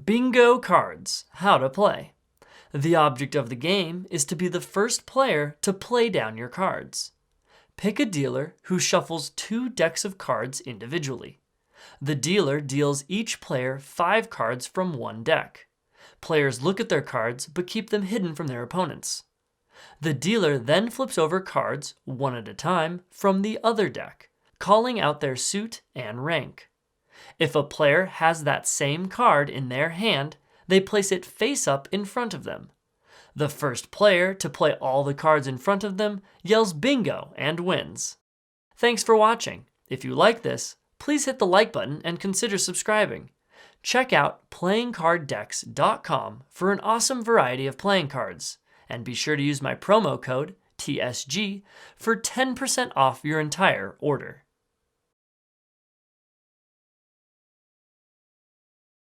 Bingo cards, how to play. The object of the game is to be the first player to play down your cards. Pick a dealer who shuffles 2 decks of cards individually. The dealer deals each player 5 cards from one deck. Players look at their cards but keep them hidden from their opponents. The dealer then flips over cards, one at a time, from the other deck, calling out their suit and rank. If a player has that same card in their hand, they place it face up in front of them. The first player to play all the cards in front of them yells bingo and wins. Thanks for watching. If you like this, please hit the like button and consider subscribing. Check out playingcarddecks.com for an awesome variety of playing cards, and be sure to use my promo code TSG for 10% off your entire order.